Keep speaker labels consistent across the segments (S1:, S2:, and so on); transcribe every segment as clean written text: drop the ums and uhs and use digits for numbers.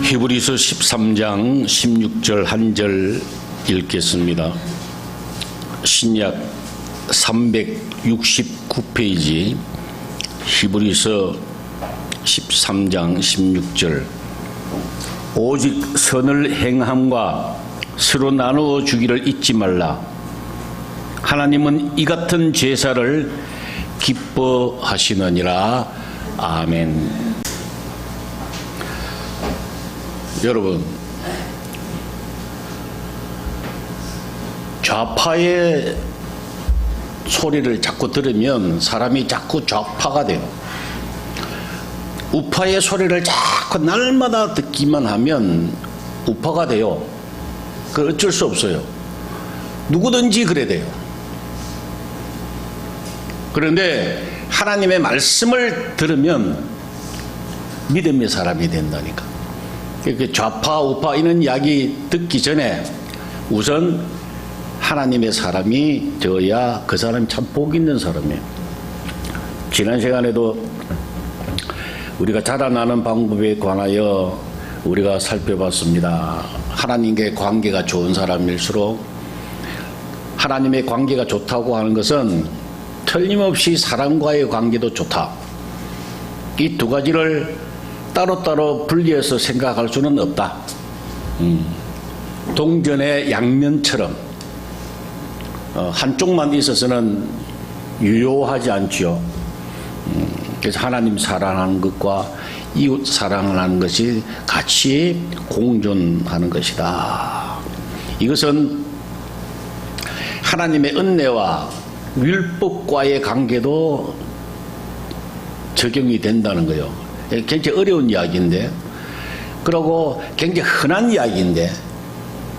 S1: 히브리서 13장 16절 한 절 읽겠습니다. 신약 369페이지 히브리서 13장 16절 오직 선을 행함과 서로 나누어 주기를 잊지 말라. 하나님은 이 같은 제사를 기뻐하시느니라. 아멘. 여러분, 좌파의 소리를 자꾸 들으면 사람이 자꾸 좌파가 돼요. 우파의 소리를 자꾸 날마다 듣기만 하면 우파가 돼요. 그 어쩔 수 없어요. 누구든지 그래 돼요. 그런데 하나님의 말씀을 들으면 믿음의 사람이 된다니까. 좌파 우파 이런 이야기 듣기 전에 우선 하나님의 사람이 되어야 그 사람이 참 복 있는 사람이에요. 지난 시간에도 우리가 자라나는 방법에 관하여 우리가 살펴봤습니다. 하나님과의 관계가 좋은 사람일수록, 하나님의 관계가 좋다고 하는 것은 틀림없이 사람과의 관계도 좋다. 이 두 가지를 따로따로 분리해서 생각할 수는 없다. 동전의 양면처럼 한쪽만 있어서는 유효하지 않지요. 그래서 하나님 사랑하는 것과 이웃 사랑하는 것이 같이 공존하는 것이다. 이것은 하나님의 은혜와 율법과의 관계도 적용이 된다는 거예요. 굉장히 어려운 이야기인데, 그리고 굉장히 흔한 이야기인데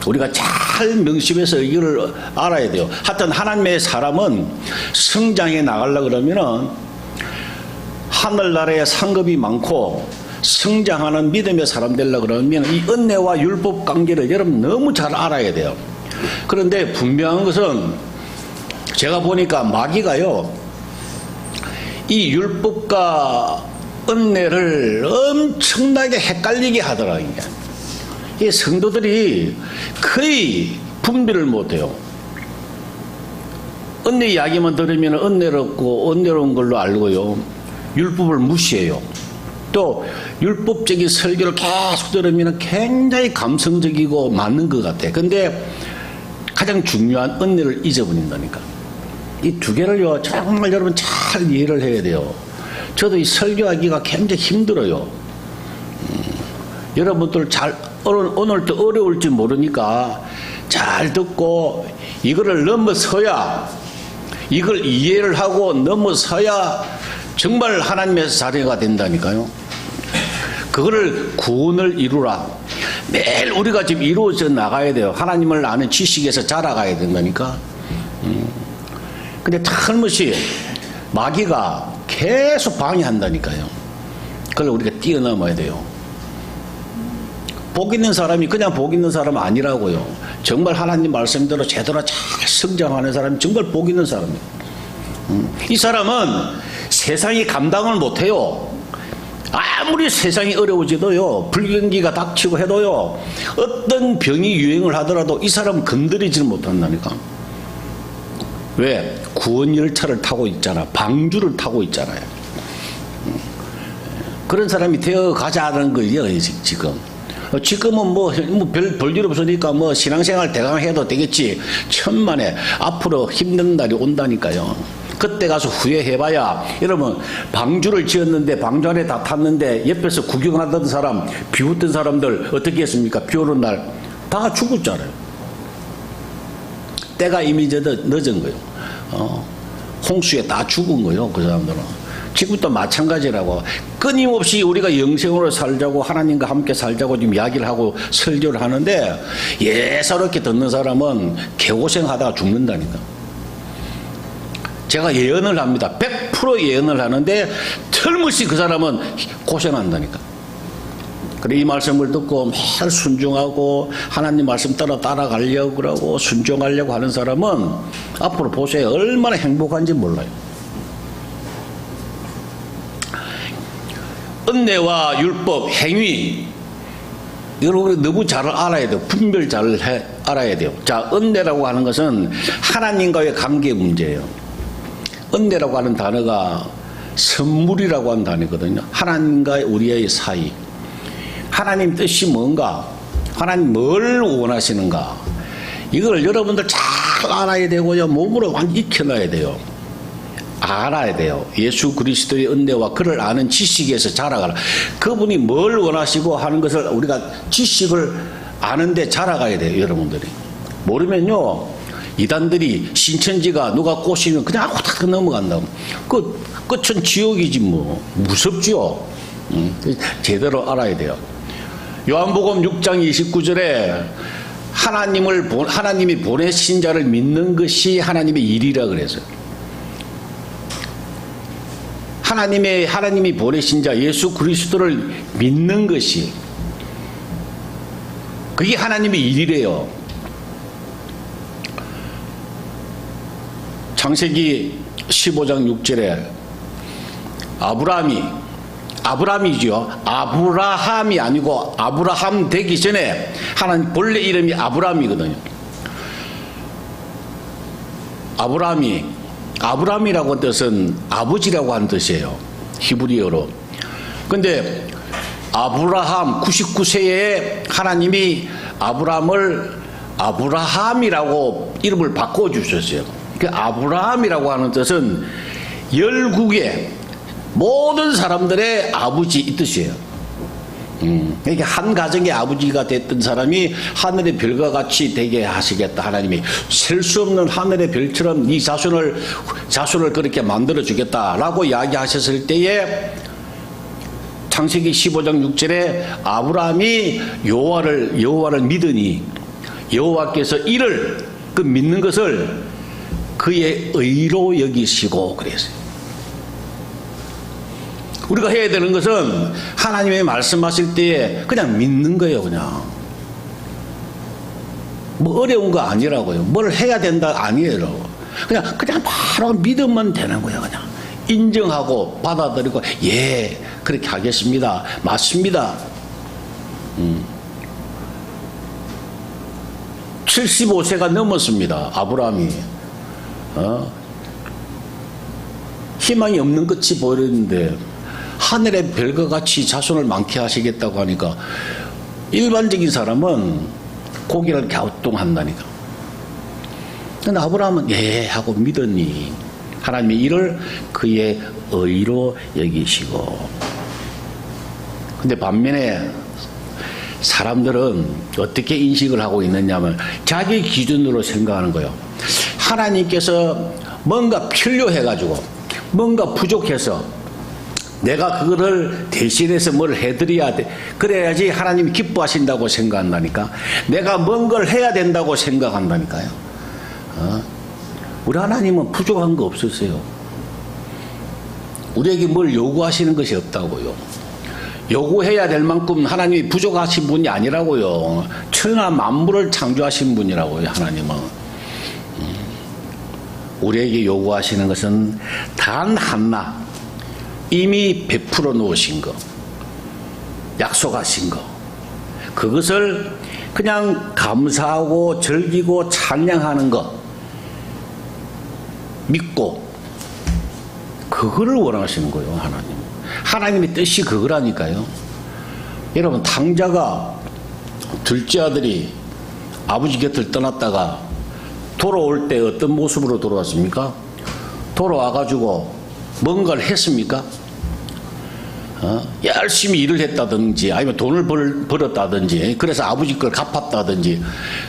S1: 우리가 잘 명심해서 이걸 알아야 돼요. 하여튼 하나님의 사람은 성장해 나가려고 그러면은 하늘나라에 상급이 많고 성장하는 믿음의 사람 되려고 그러면 이 은혜와 율법 관계를 여러분 너무 잘 알아야 돼요. 그런데 분명한 것은 제가 보니까 마귀가요, 이 율법과 은혜를 엄청나게 헷갈리게 하더라. 이 성도들이 거의 분별을 못해요. 은혜 이야기만 들으면 은혜롭고 은혜로운 걸로 알고요, 율법을 무시해요. 또 율법적인 설교를 계속 들으면 굉장히 감성적이고 맞는 것 같아. 근데 가장 중요한 은혜를 잊어버린다니까. 이 두 개를요 정말 여러분 잘 이해를 해야 돼요. 저도 이 설교하기가 굉장히 힘들어요. 여러분들 오늘도 어려울지 모르니까 잘 듣고 이거를 넘어서야, 이걸 이해를 하고 넘어서야 정말 하나님의 자녀가 된다니까요. 그거를 구원을 이루라. 매일 우리가 지금 이루어져 나가야 돼요. 하나님을 아는 지식에서 자라가야 된다니까. 근데 틀림없이 마귀가 계속 방해한다니까요. 그걸 우리가 뛰어넘어야 돼요. 복 있는 사람이 그냥 복 있는 사람 아니라고요. 정말 하나님 말씀대로 제대로 잘 성장하는 사람이 정말 복 있는 사람이에요. 이 사람은 세상이 감당을 못해요. 아무리 세상이 어려워지도요, 불경기가 닥치고 해도요, 어떤 병이 유행을 하더라도 이 사람은 건드리지 못한다니까. 왜? 구원 열차를 타고 있잖아. 방주를 타고 있잖아요. 그런 사람이 되어 가자는 거예요, 지금. 지금은 별 일 없으니까 신앙생활 대강 해도 되겠지. 천만에 앞으로 힘든 날이 온다니까요. 그때 가서 후회해봐야, 여러분, 방주를 지었는데 방주 안에 다 탔는데 옆에서 구경하던 사람, 비웃던 사람들 어떻게 했습니까? 비 오는 날 다 죽었잖아요. 때가 이미 늦은 거예요. 홍수에 다 죽은 거예요, 그 사람들은. 지금도 마찬가지라고. 끊임없이 우리가 영생으로 살자고, 하나님과 함께 살자고 지금 이야기를 하고 설교를 하는데, 예사롭게 듣는 사람은 개고생하다가 죽는다니까. 제가 예언을 합니다. 100% 예언을 하는데 틀림없이 그 사람은 고생한다니까. 그래, 이 말씀을 듣고 매일 순종하고 하나님 말씀 따라가려고 그러고 순종하려고 하는 사람은 앞으로 보세요. 얼마나 행복한지 몰라요. 은혜와 율법, 행위, 이걸 우리 너무 잘 알아야 돼요. 분별 잘 알아야 돼요. 자, 은혜라고 하는 것은 하나님과의 관계 문제예요. 은혜라고 하는 단어가 선물이라고 하는 단어거든요. 하나님과 우리의 사이. 하나님 뜻이 뭔가? 하나님 뭘 원하시는가? 이걸 여러분들 잘 알아야 되고요. 몸으로 완전히 익혀놔야 돼요. 알아야 돼요. 예수 그리스도의 은혜와 그를 아는 지식에서 자라가라. 그분이 뭘 원하시고 하는 것을 우리가 지식을 아는데 자라가야 돼요. 여러분들이. 모르면요. 이단들이 신천지가 누가 꼬시면 그냥 후딱 넘어간다고. 끝은 지옥이지 뭐. 무섭죠. 제대로 알아야 돼요. 요한복음 6장 29절에 하나님이 보내신 자를 믿는 것이 하나님의 일이라 그랬어요. 하나님이 보내신 자 예수 그리스도를 믿는 것이 그게 하나님의 일이래요. 창세기 15장 6절에 아브라함이죠. 아브라함이 아니고 아브라함 되기 전에 하나님 본래 이름이 아브라함이거든요. 아브라함이라고 하는 뜻은 아버지라고 하는 뜻이에요. 히브리어로. 근데 아브라함 99세에 하나님이 아브라함을 아브라함이라고 이름을 바꿔주셨어요. 그 아브라함이라고 하는 뜻은 열국의 모든 사람들의 아버지 이 뜻이에요. 그러니까 한 가정의 아버지가 됐던 사람이 하늘의 별과 같이 되게 하시겠다. 하나님이 셀 수 없는 하늘의 별처럼 이 자손을 그렇게 만들어 주겠다라고 이야기하셨을 때에 창세기 15장 6절에 아브라함이 여호와를 믿으니 여호와께서 이를 그 믿는 것을 그의 의로 여기시고 그랬어요. 우리가 해야 되는 것은 하나님의 말씀하실 때에 그냥 믿는 거예요. 그냥 뭐 어려운 거 아니라고요. 뭘 해야 된다 아니에요. 그냥 바로 믿으면 되는 거예요. 그냥 인정하고 받아들이고 예 그렇게 하겠습니다. 맞습니다. 75세가 넘었습니다. 아브라함이 희망이 없는 끝이 보이는데 하늘의 별과 같이 자손을 많게 하시겠다고 하니까 일반적인 사람은 고개를 갸우뚱한다니까. 근데 아브라함은 예 하고 믿으니 하나님의 일을 그의 의로 여기시고. 근데 반면에 사람들은 어떻게 인식을 하고 있느냐면 자기 기준으로 생각하는 거예요. 하나님께서 뭔가 필요해가지고 뭔가 부족해서 내가 그거를 대신해서 뭘 해드려야 돼. 그래야지 하나님이 기뻐하신다고 생각한다니까. 내가 뭔 걸 해야 된다고 생각한다니까요. 우리 하나님은 부족한 거 없으세요. 우리에게 뭘 요구하시는 것이 없다고요. 요구해야 될 만큼 하나님이 부족하신 분이 아니라고요. 천하 만물을 창조하신 분이라고요. 하나님은. 우리에게 요구하시는 것은 단 하나. 이미 베풀어 놓으신 거, 약속하신 거, 그것을 그냥 감사하고 즐기고 찬양하는 거, 믿고, 그거를 원하시는 거예요, 하나님. 하나님의 뜻이 그거라니까요. 여러분, 탕자가 둘째 아들이 아버지 곁을 떠났다가 돌아올 때 어떤 모습으로 돌아왔습니까? 돌아와가지고 뭔가를 했습니까? 열심히 일을 했다든지 아니면 돈을 벌었다든지 그래서 아버지 걸 갚았다든지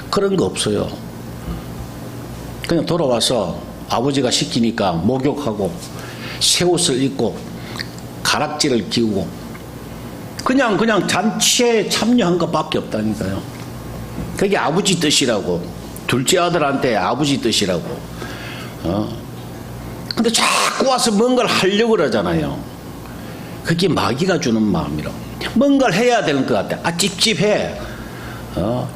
S1: 그런 거 없어요. 그냥 돌아와서 아버지가 시키니까 목욕하고 새 옷을 입고 가락지를 끼우고 그냥 잔치에 참여한 것밖에 없다니까요. 그게 아버지 뜻이라고. 둘째 아들한테 아버지 뜻이라고. 근데 자꾸 와서 뭔가를 하려고 그러잖아요. 그게 마귀가 주는 마음이라고. 뭔가를 해야 되는 것 같아. 찝찝해.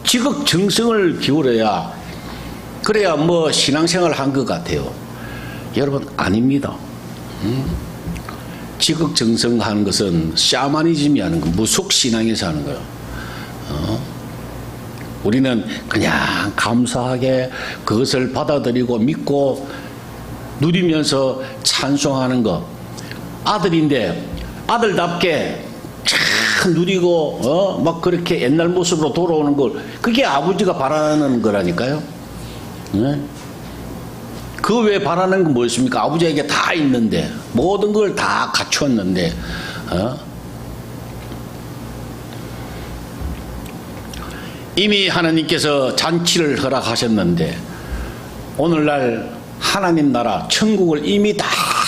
S1: 지극정성을 기울여야 그래야 뭐 신앙생활을 한 것 같아요. 여러분 아닙니다. 지극정성하는 것은 샤머니즘이 하는 거, 무속신앙에서 하는 거예요. 우리는 그냥 감사하게 그것을 받아들이고 믿고 누리면서 찬송하는 것. 아들인데 아들답게 참 누리고 막 그렇게 옛날 모습으로 돌아오는 걸, 그게 아버지가 바라는 거라니까요. 그 외에 바라는 건 무엇입니까? 아버지에게 다 있는데, 모든 걸 다 갖추었는데, 이미 하나님께서 잔치를 허락하셨는데, 오늘날 하나님 나라 천국을 이미 다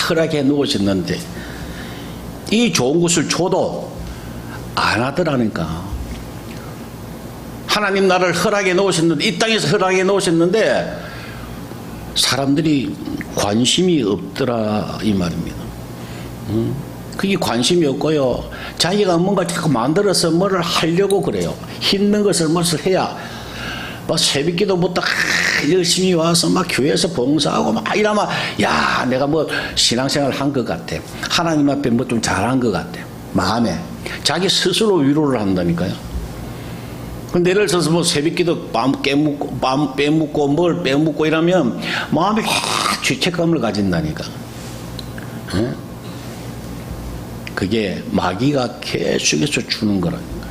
S1: 허락해 놓으셨는데 이 좋은 것을 줘도 안 하더라니까. 하나님 나라를 허락해 놓으셨는데, 이 땅에서 허락해 놓으셨는데 사람들이 관심이 없더라 이 말입니다. 그게 관심이 없고요, 자기가 뭔가 자꾸 만들어서 뭐를 하려고 그래요. 힘든 것을 무엇을 해야 막 새벽기도부터 열심히 와서 막 교회에서 봉사하고 막 이러면, 야, 내가 뭐 신앙생활 한 것 같아, 하나님 앞에 뭐 좀 잘한 것 같아, 마음에 자기 스스로 위로를 한다니까요. 근데 예를 들어서 뭐 새벽기도 밤 빼먹고 뭘 빼먹고 이러면 마음에 죄책감을 가진다니까. 그게 마귀가 계속해서 주는 거라니까.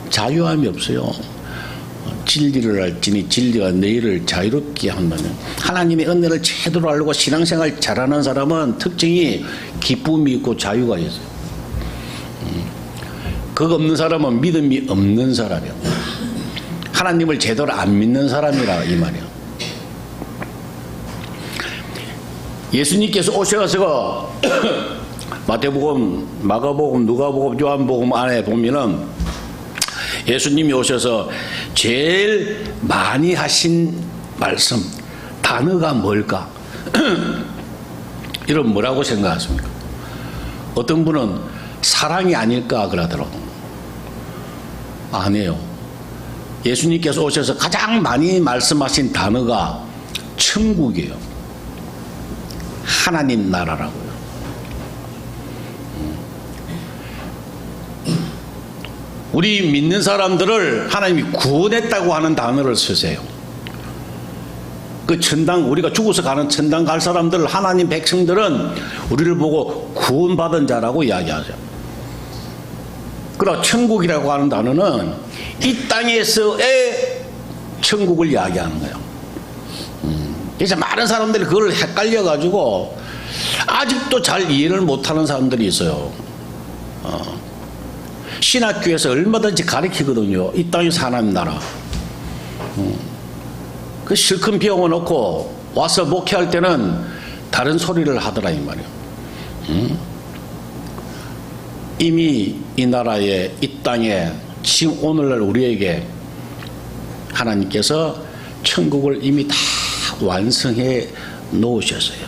S1: 자유함이 없어요. 진리를 알지니 진리가 너희를 자유롭게 한다는, 하나님의 은혜를 제대로 알고 신앙생활 잘하는 사람은 특징이 기쁨이 있고 자유가 있어요. 그거 없는 사람은 믿음이 없는 사람이야. 하나님을 제대로 안 믿는 사람이라 이 말이야. 예수님께서 오셔서 마태복음, 마가복음, 누가복음, 요한복음 안에 보면은 예수님이 오셔서 제일 많이 하신 말씀, 단어가 뭘까? 이런 뭐라고 생각하십니까? 어떤 분은 사랑이 아닐까 그러더라고요. 아니에요. 예수님께서 오셔서 가장 많이 말씀하신 단어가 천국이에요. 하나님 나라라고요. 우리 믿는 사람들을 하나님이 구원했다고 하는 단어를 쓰세요. 그 천당, 우리가 죽어서 가는 천당 갈 사람들, 하나님 백성들은 우리를 보고 구원받은 자라고 이야기하죠. 그러나 천국이라고 하는 단어는 이 땅에서의 천국을 이야기하는 거예요. 그래서 많은 사람들이 그걸 헷갈려가지고 아직도 잘 이해를 못하는 사람들이 있어요. 신학교에서 얼마든지 가르치거든요. 이 땅에서 하나님 나라. 그 실컷 배워놓고 와서 목회할 때는 다른 소리를 하더라 이 말이에요. 이미 이 나라에, 이 땅에 지금 오늘날 우리에게 하나님께서 천국을 이미 다 완성해 놓으셨어요.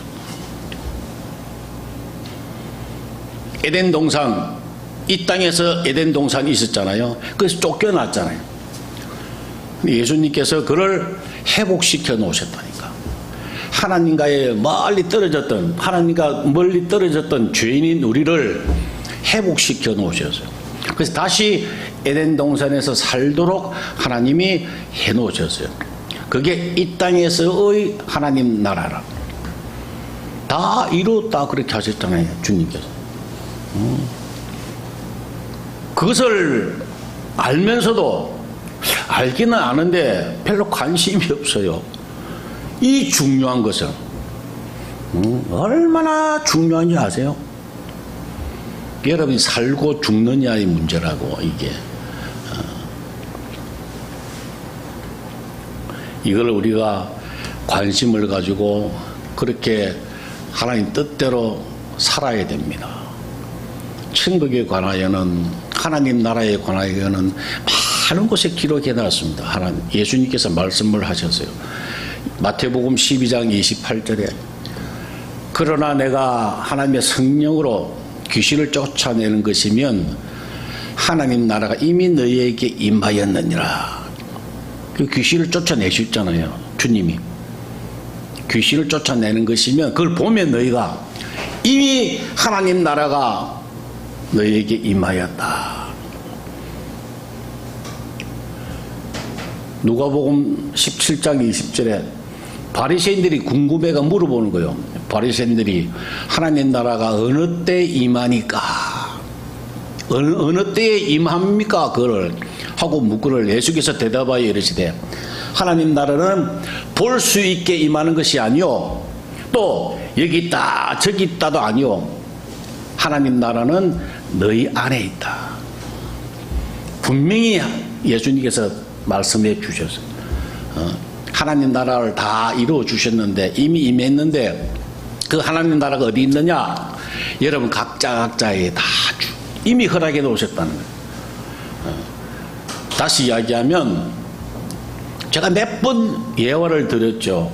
S1: 에덴 동산, 이 땅에서 에덴 동산이 있었잖아요. 그래서 쫓겨났잖아요. 예수님께서 그를 회복시켜 놓으셨다니까. 하나님과의 멀리 떨어졌던, 하나님과 멀리 떨어졌던 죄인인 우리를 회복시켜 놓으셨어요. 그래서 다시 에덴 동산에서 살도록 하나님이 해 놓으셨어요. 그게 이 땅에서의 하나님 나라라. 다 이루었다 그렇게 하셨잖아요, 주님께서. 그것을 알면서도, 알기는 아는데 별로 관심이 없어요. 이 중요한 것은 얼마나 중요한지 아세요? 여러분이 살고 죽느냐의 문제라고. 이게 이걸 우리가 관심을 가지고 그렇게 하나님 뜻대로 살아야 됩니다. 천국에 관하여는, 하나님 나라에 관하여는 많은 곳에 기록해 놨습니다. 하나님, 예수님께서 말씀을 하셨어요. 마태복음 12장 28절에 그러나 내가 하나님의 성령으로 귀신을 쫓아내는 것이면 하나님 나라가 이미 너희에게 임하였느니라. 그 귀신을 쫓아내셨잖아요, 주님이. 귀신을 쫓아내는 것이면 그걸 보면 너희가 이미 하나님 나라가 너희에게 임하였다. 누가복음 17장 20절에 바리새인들이 궁금해가 물어보는 거예요. 바리새인들이 하나님 나라가 어느 때 임하니까, 어느 때에 임합니까? 그걸 하고 묻기를 예수께서 대답하여 이르시되 하나님 나라는 볼 수 있게 임하는 것이 아니요, 또 여기 있다 저기 있다도 아니요, 하나님 나라는 너희 안에 있다. 분명히 예수님께서 말씀해 주셨어요. 하나님 나라를 다 이루어 주셨는데, 이미 임했는데 그 하나님 나라가 어디 있느냐? 여러분 각자에 다 이미 허락해 놓으셨다는 거예요. 다시 이야기하면 제가 몇 번 예화를 드렸죠.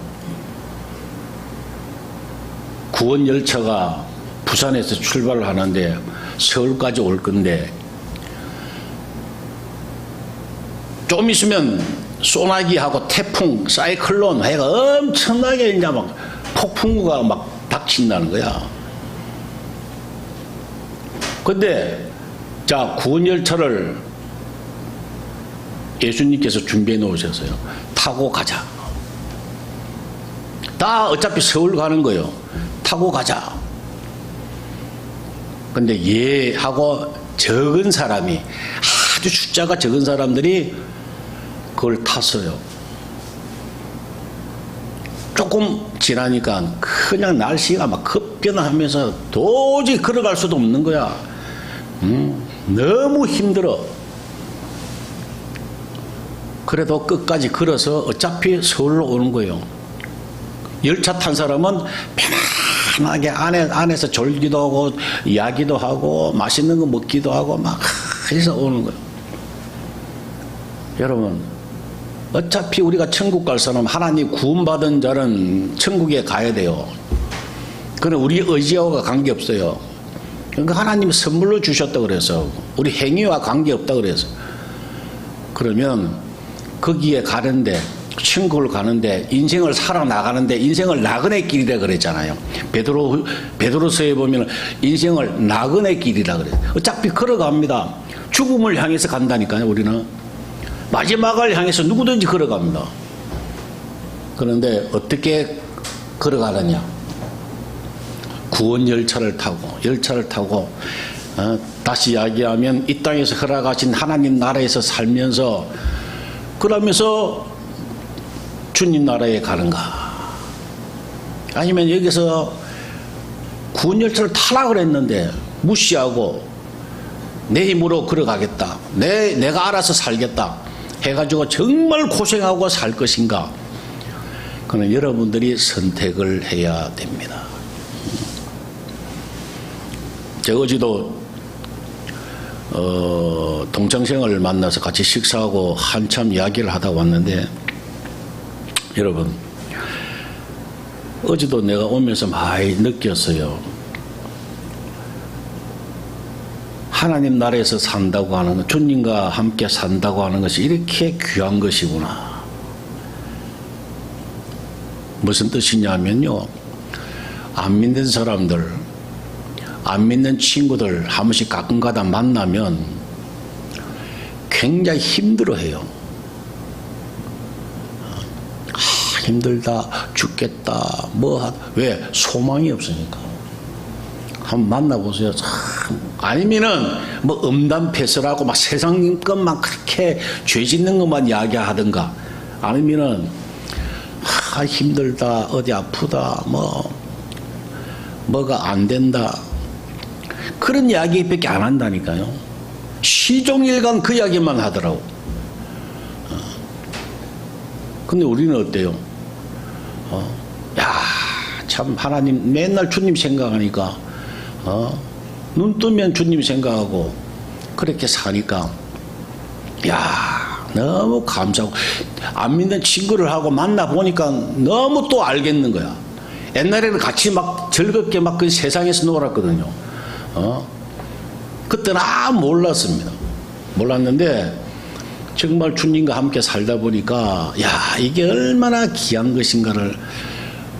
S1: 구원 열차가 부산에서 출발을 하는데 서울까지 올 건데 좀 있으면 소나기하고 태풍, 사이클론 해가 엄청나게 이제 막 폭풍우가 막 닥친다는 거야. 근데 자, 구원 열차를 예수님께서 준비해 놓으셨어요. 타고 가자. 다 어차피 서울 가는 거예요. 타고 가자. 근데 얘하고 적은 사람이, 아주 숫자가 적은 사람들이 그걸 탔어요. 조금 지나니까 그냥 날씨가 막 급변하면서 도저히 걸어갈 수도 없는 거야. 너무 힘들어. 그래도 끝까지 걸어서 어차피 서울로 오는 거예요. 열차 탄 사람은 편안하게 안에서 졸기도 하고 이야기도 하고 맛있는 거 먹기도 하고 막 해서 오는 거예요. 여러분, 어차피 우리가 천국 갈 사람, 하나님 구원받은 자는 천국에 가야 돼요. 그건 우리 의지와 관계없어요. 그러니까 하나님이 선물로 주셨다 그래서, 우리 행위와 관계없다 그래서. 그러면 거기에 가는데, 천국을 가는데, 인생을 살아나가는데, 인생을 나그네 길이라 그랬잖아요. 베드로서에 보면 인생을 나그네 길이라 그래요. 어차피 걸어갑니다. 죽음을 향해서 간다니까요, 우리는. 마지막을 향해서 누구든지 걸어갑니다. 그런데 어떻게 걸어가느냐? 구원 열차를 타고 다시 이야기하면 이 땅에서 허락하신 하나님 나라에서 살면서, 그러면서 주님 나라에 가는가? 아니면 여기서 구원 열차를 타라 그랬는데 무시하고 내 힘으로 걸어가겠다, 내가 알아서 살겠다 해가지고 정말 고생하고 살 것인가? 그는 여러분들이 선택을 해야 됩니다. 제가 어제도 동창생을 만나서 같이 식사하고 한참 이야기를 하다 왔는데, 여러분, 어제도 내가 오면서 많이 느꼈어요. 하나님 나라에서 산다고 하는 것, 주님과 함께 산다고 하는 것이 이렇게 귀한 것이구나. 무슨 뜻이냐면요, 안 믿는 사람들, 안 믿는 친구들 한 번씩 가끔가다 만나면 굉장히 힘들어해요. 힘들다, 죽겠다, 왜? 소망이 없으니까. 한번 만나보세요. 참. 아니면은 뭐 음담패설하고 막 세상 것만 그렇게 죄 짓는 것만 이야기하든가, 아니면은 힘들다, 어디 아프다, 뭐가 안 된다, 그런 이야기밖에 안 한다니까요. 시종일관 그 이야기만 하더라고. 근데 우리는 어때요? 참 하나님, 맨날 주님 생각하니까 눈 뜨면 주님 생각하고 그렇게 사니까 너무 감사하고, 안 믿는 친구를 하고 만나보니까 너무 또 알겠는 거야. 옛날에는 같이 막 즐겁게 막 그 세상에서 놀았거든요. 그때는 몰랐습니다. 몰랐는데 정말 주님과 함께 살다 보니까 이게 얼마나 귀한 것인가를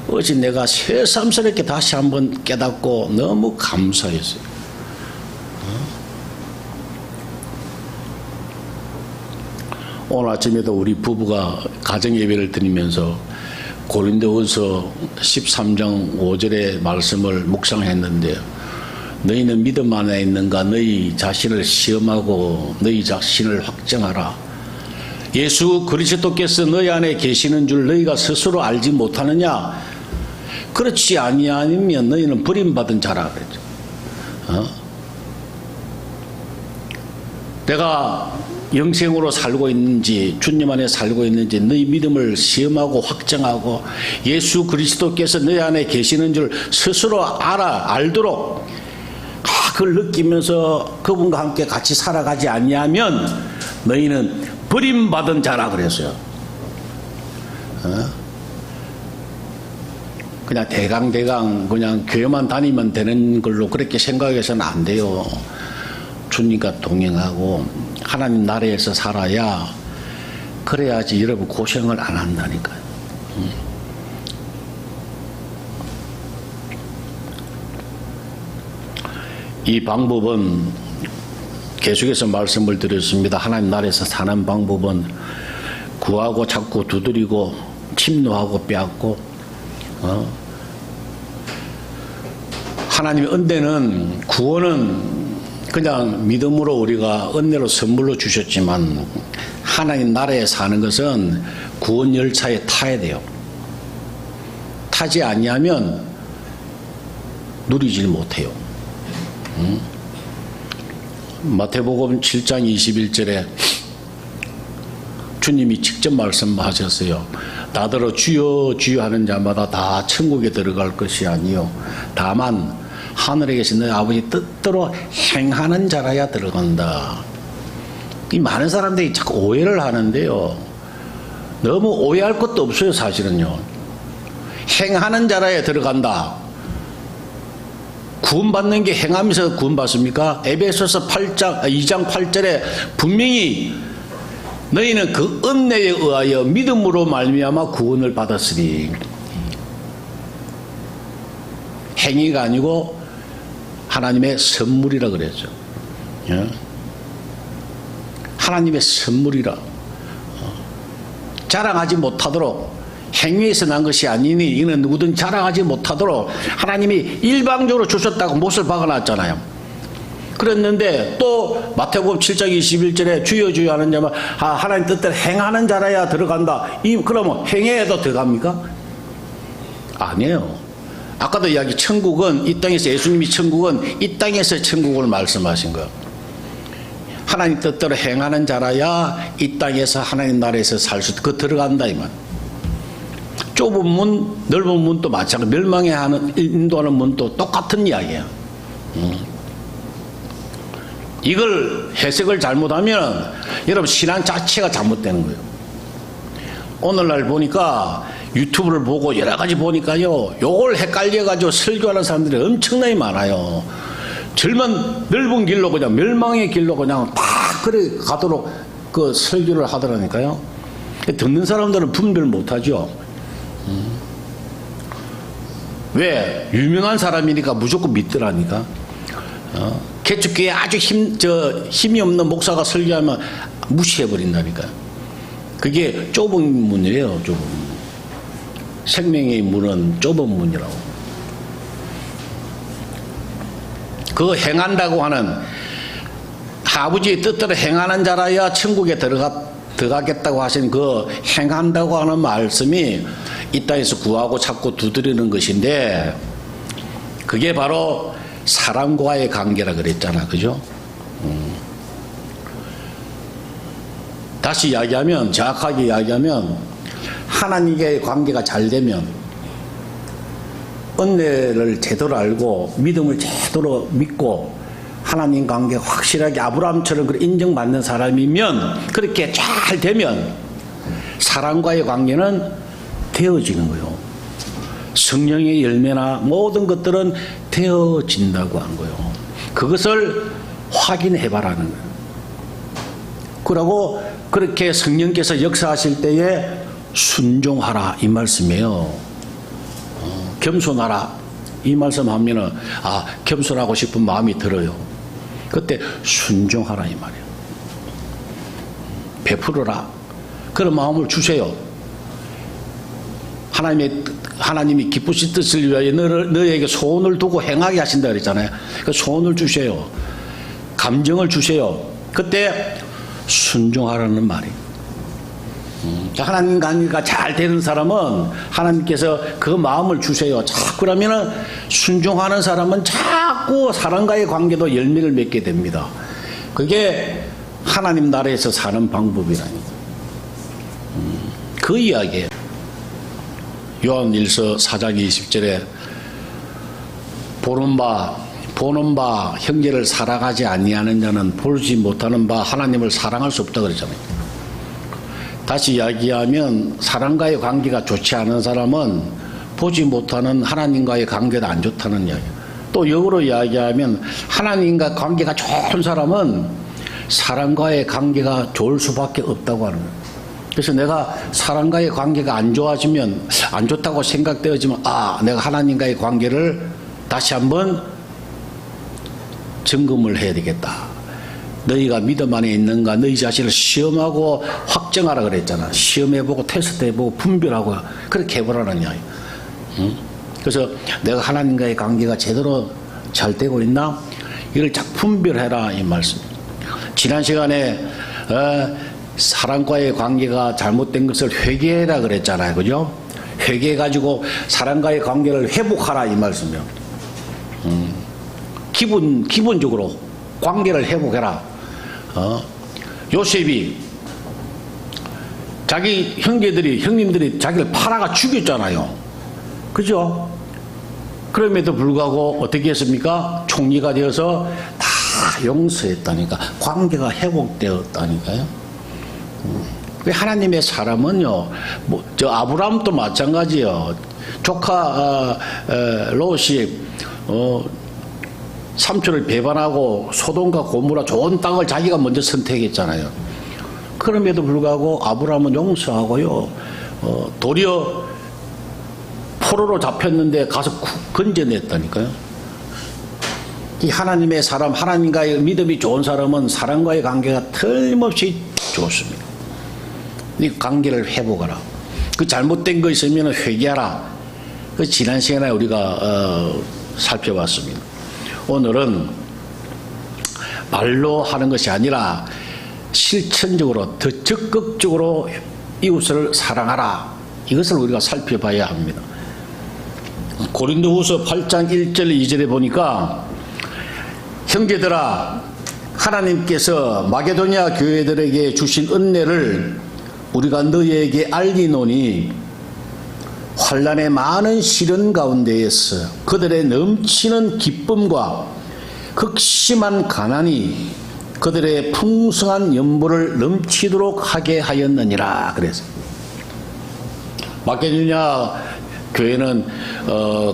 S1: 어제 내가 새삼스럽게 다시 한번 깨닫고 너무 감사했어요. 오늘 아침에도 우리 부부가 가정예배를 드리면서 고린도후서 13장 5절의 말씀을 묵상했는데, 너희는 믿음 안에 있는가? 너희 자신을 시험하고 너희 자신을 확정하라. 예수 그리스도께서 너희 안에 계시는 줄 너희가 스스로 알지 못하느냐? 그렇지 아니하면 너희는 버림받은 자라 그랬죠. 내가 영생으로 살고 있는지 주님 안에 살고 있는지 너희 믿음을 시험하고 확정하고 예수 그리스도께서 너희 안에 계시는 줄 스스로 알도록 그걸 느끼면서 그분과 함께 같이 살아가지 않냐면 너희는 버림받은 자라 그랬어요. 그냥 대강 그냥 교회만 다니면 되는 걸로 그렇게 생각해서는 안 돼요. 주님과 동행하고 하나님 나라에서 살아야, 그래야지 여러분 고생을 안 한다니까요. 이 방법은 계속해서 말씀을 드렸습니다. 하나님 나라에서 사는 방법은 구하고 찾고 두드리고 침노하고 빼앗고, 하나님의 은혜는, 구원은 그냥 믿음으로 우리가 은혜로 선물로 주셨지만, 하나님 나라에 사는 것은 구원 열차에 타야 돼요. 타지 아니하면 누리질 못해요. 마태복음 7장 21절에 주님이 직접 말씀하셨어요. 나더러 주여 주여 하는 자마다 다 천국에 들어갈 것이 아니요 다만 하늘에 계신 너희 아버지 뜻대로 행하는 자라야 들어간다. 이 많은 사람들이 자꾸 오해를 하는데요, 너무 오해할 것도 없어요. 사실은요, 행하는 자라야 들어간다. 구원받는 게 행하면서 구원받습니까? 에베소서 2장 8절에 분명히 너희는 그 은혜에 의하여 믿음으로 말미암아 구원을 받았으니, 행위가 아니고 하나님의 선물이라 그랬죠. 하나님의 선물이라. 자랑하지 못하도록, 행위에서 난 것이 아니니 이는 누구든 자랑하지 못하도록 하나님이 일방적으로 주셨다고 못을 박아놨잖아요. 그랬는데 또 마태복음 7장 21절에 주여 주여 하는 자만 하나님 뜻대로 행하는 자라야 들어간다. 그러면 행해도 들어갑니까? 아니에요. 아까도 이야기, 천국은 이 땅에서, 예수님이 천국은 이 땅에서 천국을 말씀하신 거예요. 하나님 뜻대로 행하는 자라야 이 땅에서 하나님 나라에서 살 수, 그 들어간다 이 말. 좁은 문, 넓은 문도 마찬가지. 멸망에 하는, 인도하는 문도 똑같은 이야기야. 이걸 해석을 잘못하면 여러분 신앙 자체가 잘못되는 거예요. 오늘날 보니까 유튜브를 보고 여러 가지 보니까요, 요걸 헷갈려가지고 설교하는 사람들이 엄청나게 많아요. 젊은 넓은 길로 그냥 멸망의 길로 그냥 다 그래 가도록 그 설교를 하더라니까요. 듣는 사람들은 분별 못하죠. 왜? 유명한 사람이니까 무조건 믿더라니까. 개척교회 아주 힘이 없는 목사가 설교하면 무시해버린다니까. 그게 좁은 문이에요. 좁은 문. 생명의 문은 좁은 문이라고. 그거 행한다고 하는, 아버지의 뜻대로 행하는 자라야 천국에 들어가겠다고 하신 그 행한다고 하는 말씀이 이 땅에서 구하고 찾고 두드리는 것인데, 그게 바로 사람과의 관계라 그랬잖아. 그죠? 다시 이야기하면, 정확하게 이야기하면, 하나님과의 관계가 잘 되면, 은혜를 제대로 알고 믿음을 제대로 믿고 하나님 관계가 확실하게 아브라함처럼 인정받는 사람이면, 그렇게 잘 되면 사람과의 관계는 되어지는 거예요. 성령의 열매나 모든 것들은 되어진다고 한 거예요. 그것을 확인해봐라는 거예요. 그러고 그렇게 성령께서 역사하실 때에 순종하라 이 말씀이에요. 겸손하라 이 말씀하면은 겸손하고 싶은 마음이 들어요. 그때 순종하라 이 말이에요. 베풀어라. 그런 마음을 주세요. 하나님이 기쁘신 뜻을 위하여 너에게 소원을 두고 행하게 하신다 그랬잖아요. 그 소원을 주세요. 감정을 주세요. 그때 순종하라는 말이에요. 하나님 관계가 잘 되는 사람은 하나님께서 그 마음을 주세요. 자꾸 그러면은 순종하는 사람은 자꾸 사람과의 관계도 열매를 맺게 됩니다. 그게 하나님 나라에서 사는 방법이라니까. 그 이야기예요. 요한일서 4장 20절에 보는 바 형제를 사랑하지 아니하는 자는 보지 못하는 바 하나님을 사랑할 수 없다 그랬잖아요. 다시 이야기하면 사람과의 관계가 좋지 않은 사람은 보지 못하는 하나님과의 관계도 안 좋다는 이야기예요. 또 역으로 이야기하면 하나님과 관계가 좋은 사람은 사람과의 관계가 좋을 수밖에 없다고 하는 거예요. 그래서 내가 사람과의 관계가 안 좋아지면, 안 좋다고 생각되어지면, 내가 하나님과의 관계를 다시 한번 점검을 해야 되겠다. 너희가 믿음 안에 있는가, 너희 자신을 시험하고 확정하라 그랬잖아. 시험해보고 테스트해보고 분별하고 그렇게 해보라는 이야기. 그래서 내가 하나님과의 관계가 제대로 잘 되고 있나? 이걸 딱 분별해라 이 말씀. 지난 시간에 사람과의 관계가 잘못된 것을 회개해라 그랬잖아요. 그죠? 회개해가지고 사람과의 관계를 회복하라 이 말씀이요. 기본적으로 관계를 회복해라. 요셉이 자기 형님들이 자기를 팔아가 죽였잖아요. 그죠? 그럼에도 불구하고 어떻게 했습니까? 총리가 되어서 다 용서했다니까. 관계가 회복되었다니까요. 하나님의 사람은요, 저 아브라함도 마찬가지요. 조카 롯이 삼촌을 배반하고 소돔과 고모라 좋은 땅을 자기가 먼저 선택했잖아요. 그럼에도 불구하고 아브라함은 용서하고요. 도리어 포로로 잡혔는데 가서 건져냈다니까요. 이 하나님의 사람, 하나님과의 믿음이 좋은 사람은 사람과의 관계가 틀림없이 좋습니다. 이 관계를 회복하라. 그 잘못된 거 있으면 회개하라. 그 지난 시간에 우리가 살펴봤습니다. 오늘은 말로 하는 것이 아니라 실천적으로 더 적극적으로 이웃을 사랑하라. 이것을 우리가 살펴봐야 합니다. 고린도후서 8장 1절 2절에 보니까 형제들아 하나님께서 마게도냐 교회들에게 주신 은혜를 우리가 너희에게 알리노니 환난의 많은 시련 가운데에서 그들의 넘치는 기쁨과 극심한 가난이 그들의 풍성한 연보를 넘치도록 하게 하였느니라. 그래서 마게도냐 교회는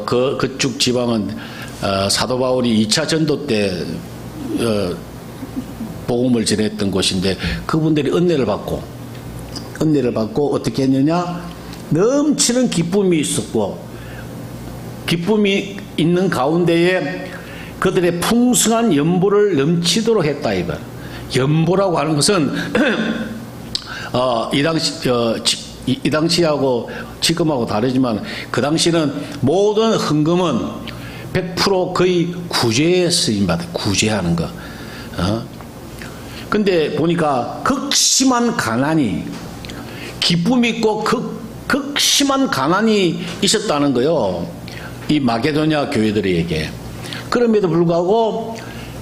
S1: 그쪽 지방은 사도 바울이 2차 전도 때 복음을 전했던 곳인데 그분들이 은혜를 받고 어떻게 했느냐? 넘치는 기쁨이 있었고 기쁨이 있는 가운데에 그들의 풍성한 연보를 넘치도록 했다 이거. 연보라고 하는 것은 이 당시하고 지금하고 다르지만 그 당시는 모든 헌금은 100% 거의 구제에 쓰임받아. 구제하는 거. 근데 보니까 극심한 가난이 기쁨이 있고 극심한 가난이 있었다는 거요. 이 마게도냐 교회들에게. 그럼에도 불구하고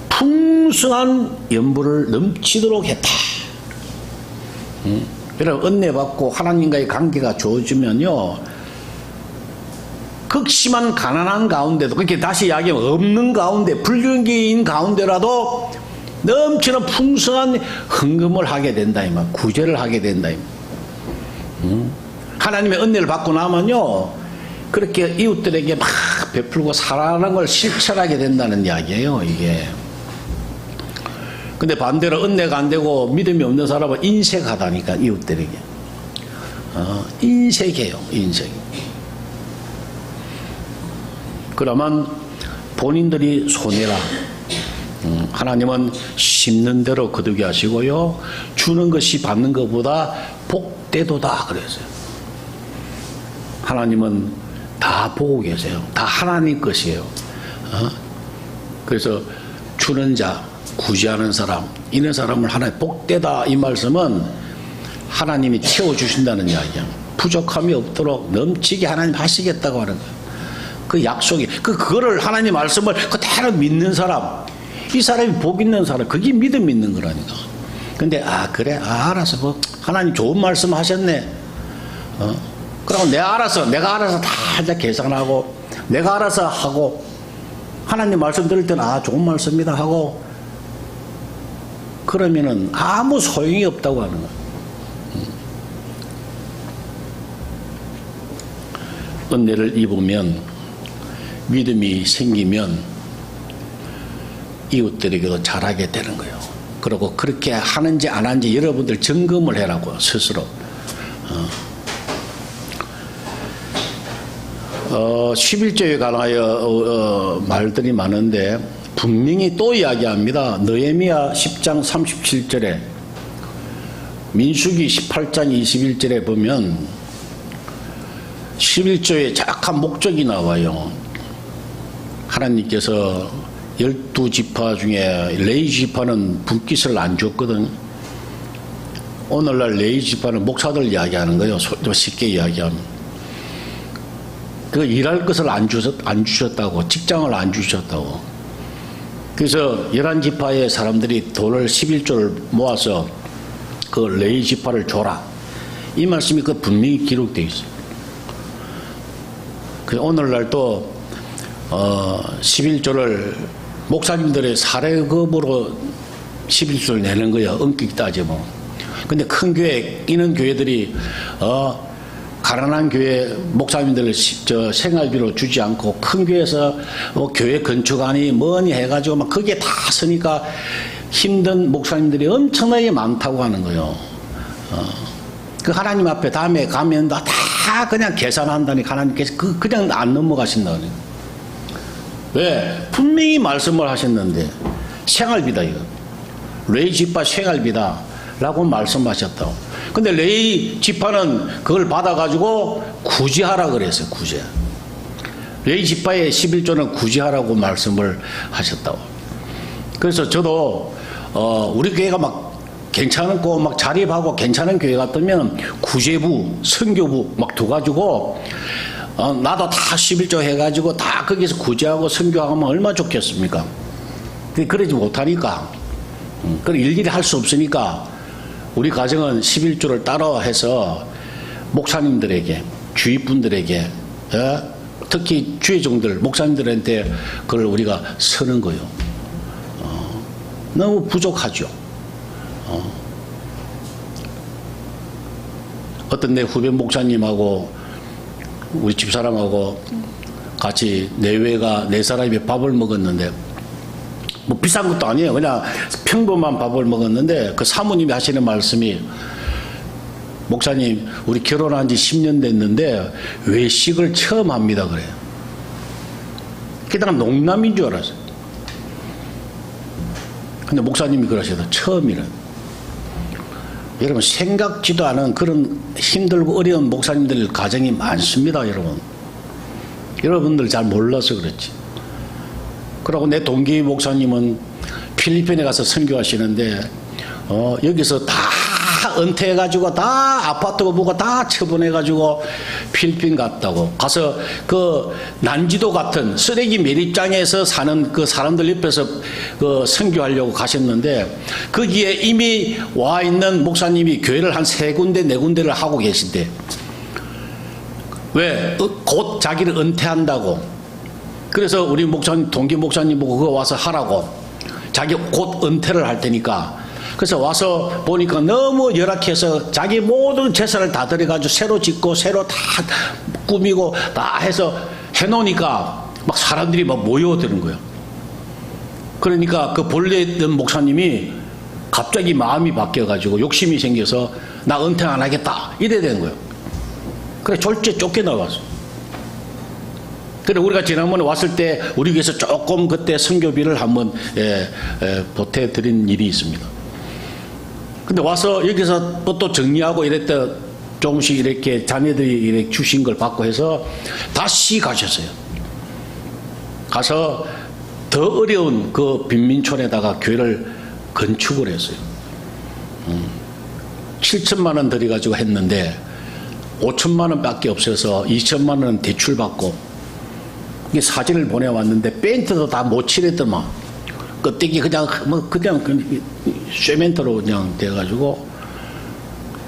S1: 풍성한 연보를 넘치도록 했다. 여러분 은혜 받고 하나님과의 관계가 좋아지면요. 극심한 가난한 가운데도 그렇게 다시 이야기하면 없는 가운데 불경기인 가운데라도 넘치는 풍성한 헌금을 하게 된다 이 말. 구제를 하게 된다 이 말. 하나님의 은혜를 받고 나면요 그렇게 이웃들에게 막 베풀고 사랑하는 걸 실천하게 된다는 이야기예요 이게. 근데 반대로 은혜가 안 되고 믿음이 없는 사람은 인색하다니까 이웃들에게. 인색해요 인색. 그러면 본인들이 손해라. 하나님은 심는 대로 거두게 하시고요. 주는 것이 받는 것보다 복되도다 그랬어요. 하나님은 다 보고 계세요. 다 하나님 것이에요. 그래서 주는 자, 구제하는 사람, 이런 사람을 하나님 복되다 이 말씀은 하나님이 채워주신다는 이야기야. 부족함이 없도록 넘치게 하나님 하시겠다고 하는 거예요. 그 약속이, 그거를 하나님 말씀을 그대로 믿는 사람, 이 사람이 복 있는 사람, 그게 믿음 있는 거라니까. 근데, 그래, 알았어. 뭐, 하나님 좋은 말씀 하셨네. 그러고 내가 알아서 다 이제 계산하고, 내가 알아서 하고, 하나님 말씀 들을 때는, 좋은 말씀이다 하고, 그러면은 아무 소용이 없다고 하는 거야. 은혜를 입으면, 믿음이 생기면, 이웃들에게도 잘하게 되는 거예요. 그리고 그렇게 하는지 안 하는지 여러분들 점검을 해라고, 스스로. 11조에 관하여 말들이 많은데 분명히 또 이야기합니다. 느헤미야 10장 37절에, 민수기 18장 21절에 보면 11조에 정확한 목적이 나와요. 하나님께서 12지파 중에 레위 지파는 분깃을 안 줬거든. 오늘날 레위 지파는 목사들 이야기하는 거예요. 쉽게 이야기하면. 그 일할 것을 안 주셨다고, 직장을 안 주셨다고. 그래서 11지파의 사람들이 돈을 11조를 모아서 그 레위 지파를 줘라. 이 말씀이 그 분명히 기록되어 있어요. 그 오늘날 또 11조를 목사님들의 사례금으로 11조를 내는 거예요. 엄격히 따지면. 근데 큰 교회, 이런 교회들이 가난한 교회 목사님들을 생활비로 주지 않고 큰 교회에서 교회 건축하니 뭐니 해가지고 막 거기에 다 쓰니까 힘든 목사님들이 엄청나게 많다고 하는 거예요. 그 하나님 앞에 다음에 가면 다 그냥 계산한다니까 하나님께서 그냥 안 넘어가신다니. 왜? 분명히 말씀을 하셨는데 생활비다 이거. 레위 지파 생활비다 라고 말씀하셨다고. 근데 레위 지파는 그걸 받아가지고 구제하라 그랬어요. 구제. 레위 지파의 11조는 구제하라고 말씀을 하셨다고. 그래서 저도 우리 교회가 막 괜찮고 막 자립하고 괜찮은 교회 같으면 구제부, 선교부 막 둬가지고 나도 다 11조 해가지고 다 거기서 구제하고 선교하면 얼마나 좋겠습니까? 그러지 못하니까, 그걸 일일이 할 수 없으니까 우리 가정은 11조를 따로 해서 목사님들에게, 주위분들에게, 특히 주의종들, 목사님들한테 그걸 우리가 서는 거예요. 너무 부족하죠. 어떤 내 후배 목사님하고 우리 집사람하고 같이 내외가 네 사람이 밥을 먹었는데, 뭐 비싼 것도 아니에요. 그냥 평범한 밥을 먹었는데 그 사모님이 하시는 말씀이, 목사님 우리 결혼한 지 10년 됐는데 외식을 처음 합니다 그래요. 게다가 농담인 줄 알았어요. 근데 목사님이 그러셔서 처음이란. 여러분 생각지도 않은 그런 힘들고 어려운 목사님들 가정이 많습니다. 여러분들 잘 몰라서 그렇지. 그리고 내 동기 목사님은 필리핀에 가서 선교하시는데 여기서 다 은퇴해가지고 다 아파트 보고 다 처분해가지고 필리핀 갔다고. 가서 그 난지도 같은 쓰레기 매립장에서 사는 그 사람들 옆에서 그 선교하려고 가셨는데 거기에 이미 와 있는 목사님이 교회를 한 3군데 4군데를 하고 계신데, 왜? 곧 자기를 은퇴한다고. 그래서 우리 목사님, 동기 목사님 보고 그거 와서 하라고. 자기 곧 은퇴를 할 테니까. 그래서 와서 보니까 너무 열악해서 자기 모든 재산을 다 들여가지고 새로 짓고 새로 다 꾸미고 다 해서 해놓으니까 막 사람들이 막 모여드는 거예요. 그러니까 그 본래 있던 목사님이 갑자기 마음이 바뀌어가지고 욕심이 생겨서 나 은퇴 안 하겠다 이래 된 거예요. 그래 졸제 쫓겨나갔어. 그래 우리가 지난번에 왔을 때 우리 교회에서 조금 그때 선교비를 한번 보태드린 일이 있습니다. 근데 와서 여기서 또 정리하고 이랬다 조금씩 이렇게 자녀들이 이렇게 주신 걸 받고 해서 다시 가셨어요. 가서 더 어려운 그 빈민촌에다가 교회를 건축을 했어요. 7천만 원 들여가지고 했는데 5천만 원밖에 없어서 2천만 원 대출 받고 사진을 보내왔는데 페인트도 다 못 칠했더만 껍데기 그냥 쇠멘트로 그냥 돼가지고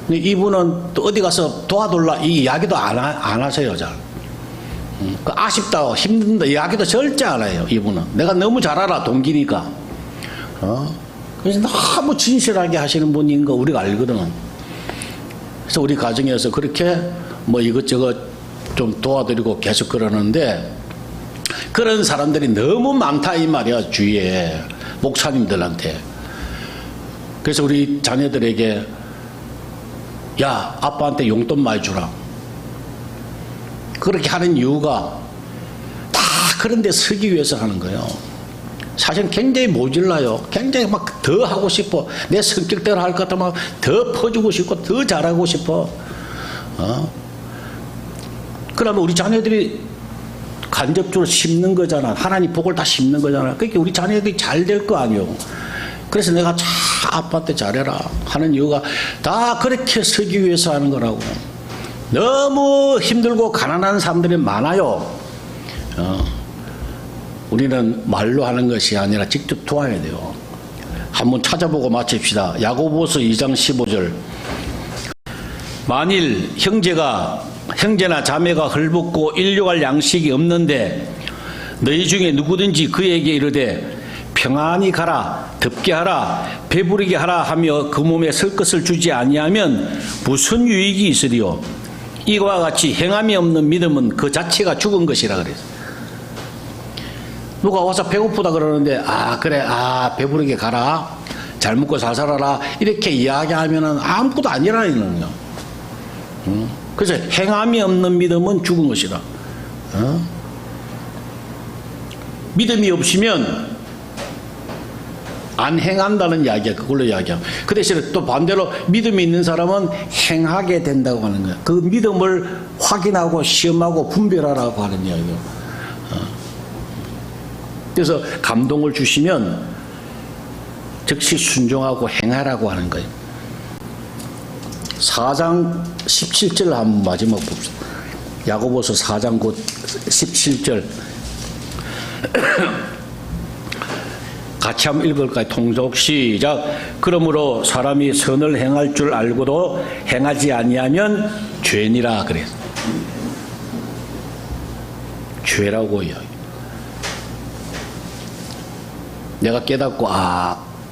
S1: 이분은 또 어디 가서 도와달라 이 이야기도 안 하세요. 잘 아쉽다 힘든다 이야기도 절대 안 해요. 이분은 내가 너무 잘 알아 동기니까 그래서 너무 진실하게 하시는 분인 거 우리가 알거든. 그래서 우리 가정에서 그렇게 뭐 이것저것 좀 도와드리고 계속 그러는데 그런 사람들이 너무 많다 이 말이야 주위에 목사님들한테. 그래서 우리 자녀들에게 야 아빠한테 용돈 많이 주라 그렇게 하는 이유가 다 그런 데 서기 위해서 하는 거예요. 사실은 굉장히 모질라요. 굉장히 막 더 하고 싶어. 내 성격대로 할 것 같으면 더 퍼주고 싶고 더 잘하고 싶어. 그러면 우리 자녀들이 간접적으로 심는 거잖아. 하나님 복을 다 심는 거잖아. 그러니까 우리 자녀들이 잘 될 거 아니에요. 그래서 내가 참 아빠한테 잘해라 하는 이유가 다 그렇게 서기 위해서 하는 거라고. 너무 힘들고 가난한 사람들이 많아요. 우리는 말로 하는 것이 아니라 직접 도와야 돼요. 한번 찾아보고 마칩시다. 야고보서 2장 15절. 만일 형제나 자매가 헐벗고 일용할 양식이 없는데 너희 중에 누구든지 그에게 이르되 평안히 가라 덥게 하라 배부르게 하라 하며 그 몸에 설 것을 주지 아니하면 무슨 유익이 있으리요. 이와 같이 행함이 없는 믿음은 그 자체가 죽은 것이라 그랬어요. 누가 와서 배고프다 그러는데 그래 배부르게 가라 잘 먹고 잘 살아라 이렇게 이야기하면은 아무것도 아니라는 거예요. 그래서 행함이 없는 믿음은 죽은 것이라. 믿음이 없으면 안 행한다는 이야기야. 그걸로 이야기야. 그 대신에 또 반대로 믿음이 있는 사람은 행하게 된다고 하는 거야. 그 믿음을 확인하고 시험하고 분별하라고 하는 이야기야. 그래서 감동을 주시면 즉시 순종하고 행하라고 하는 거예요. 4장 17절 한번 마지막 봅시다. 야고보서 4장 17절 같이 한번 읽을까요? 통독 시작. 그러므로 사람이 선을 행할 줄 알고도 행하지 아니하면 죄니라 그랬어요. 죄라고요. 내가 깨닫고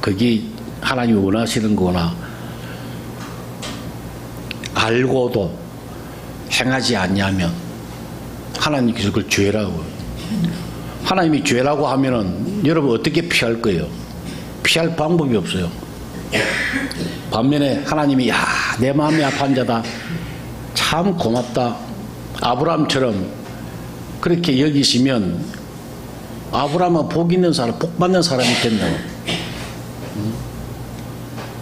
S1: 그게 하나님이 원하시는 거구나. 알고도 행하지 않냐면 하나님께서 그걸 죄라고. 하나님이 죄라고 하면은 여러분 어떻게 피할 거예요? 피할 방법이 없어요. 반면에 하나님이 내 마음이 아픈 자다. 참 고맙다. 아브라함처럼 그렇게 여기시면 아브라함은 복 있는 사람, 복 받는 사람이 된다고.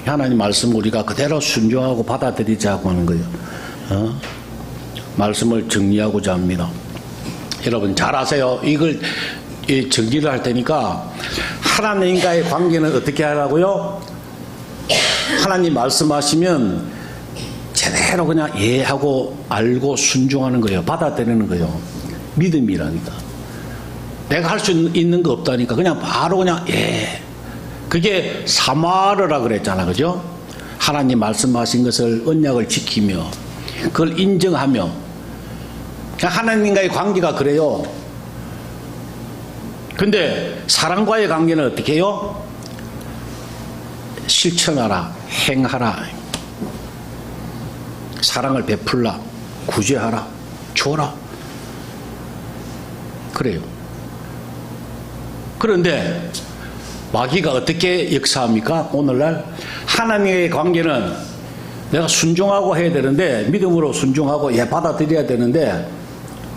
S1: 하나님 말씀 우리가 그대로 순종하고 받아들이자고 하는 거예요. 말씀을 정리하고자 합니다. 여러분 잘 아세요. 이걸 정리를 할 테니까 하나님과의 관계는 어떻게 하라고요? 하나님 말씀하시면 제대로 그냥 하고 알고 순종하는 거예요. 받아들이는 거예요. 믿음이라니까. 내가 할 수 있는 거 없다니까 그냥 바로 그냥 그게 사마르라 그랬잖아. 그죠? 하나님 말씀하신 것을 언약을 지키며 그걸 인정하며 하나님과의 관계가 그래요. 근데 사람과의 관계는 어떻게 해요? 실천하라, 행하라, 사랑을 베풀라, 구제하라, 줘라. 그래요. 그런데 마귀가 어떻게 역사합니까? 오늘날 하나님의 관계는 내가 순종하고 해야 되는데 믿음으로 순종하고 받아들여야 되는데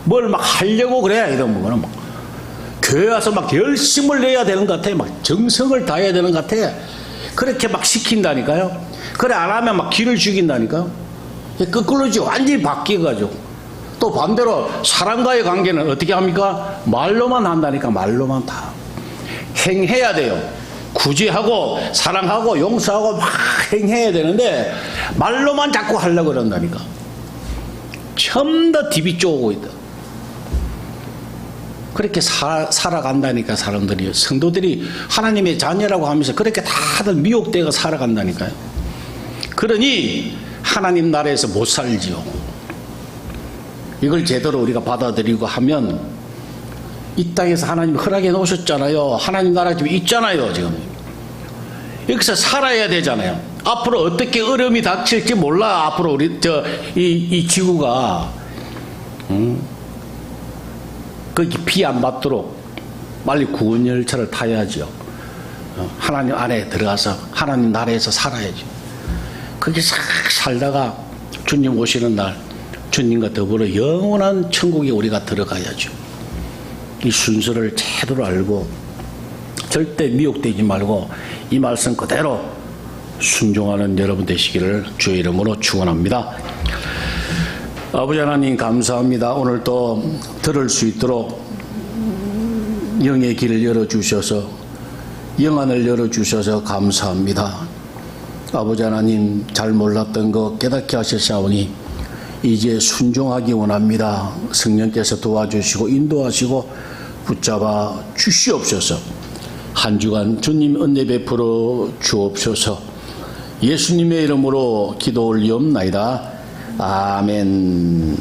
S1: 뭘 막 하려고 그래 이런 거는 막 교회 와서 막 열심을 내야 되는 것 같아. 막 정성을 다해야 되는 것 같아. 그렇게 막 시킨다니까요. 그래 안 하면 막 기를 죽인다니까요. 거꾸로지 완전히 바뀌어가지고 또 반대로 사람과의 관계는 어떻게 합니까? 말로만 한다니까. 말로만 다 행해야 돼요. 구제하고 사랑하고 용서하고 막 행해야 되는데 말로만 자꾸 하려고 그런다니까. 전부 다 디비 쪼고 있다. 그렇게 살아간다니까. 사람들이, 성도들이 하나님의 자녀라고 하면서 그렇게 다들 미혹되어 살아간다니까요. 그러니 하나님 나라에서 못 살지요. 이걸 제대로 우리가 받아들이고 하면 이 땅에서 하나님이 허락해 놓으셨잖아요. 하나님 나라 지금 있잖아요. 지금 여기서 살아야 되잖아요. 앞으로 어떻게 어려움이 닥칠지 몰라. 앞으로 우리 이 지구가 거기 비 안 맞도록 빨리 구원 열차를 타야죠. 하나님 안에 들어가서 하나님 나라에서 살아야죠. 거기 싹 살다가 주님 오시는 날 주님과 더불어 영원한 천국에 우리가 들어가야죠. 이 순서를 제대로 알고 절대 미혹되지 말고 이 말씀 그대로 순종하는 여러분 되시기를 주의 이름으로 축원합니다. 아버지 하나님 감사합니다. 오늘 또 들을 수 있도록 영의 길을 열어주셔서 영안을 열어주셔서 감사합니다. 아버지 하나님 잘 몰랐던 것 깨닫게 하셨사오니 이제 순종하기 원합니다. 성령께서 도와주시고 인도하시고 붙잡아 주시옵소서. 한 주간 주님 은혜 베풀어 주옵소서. 예수님의 이름으로 기도 올리옵나이다. 아멘.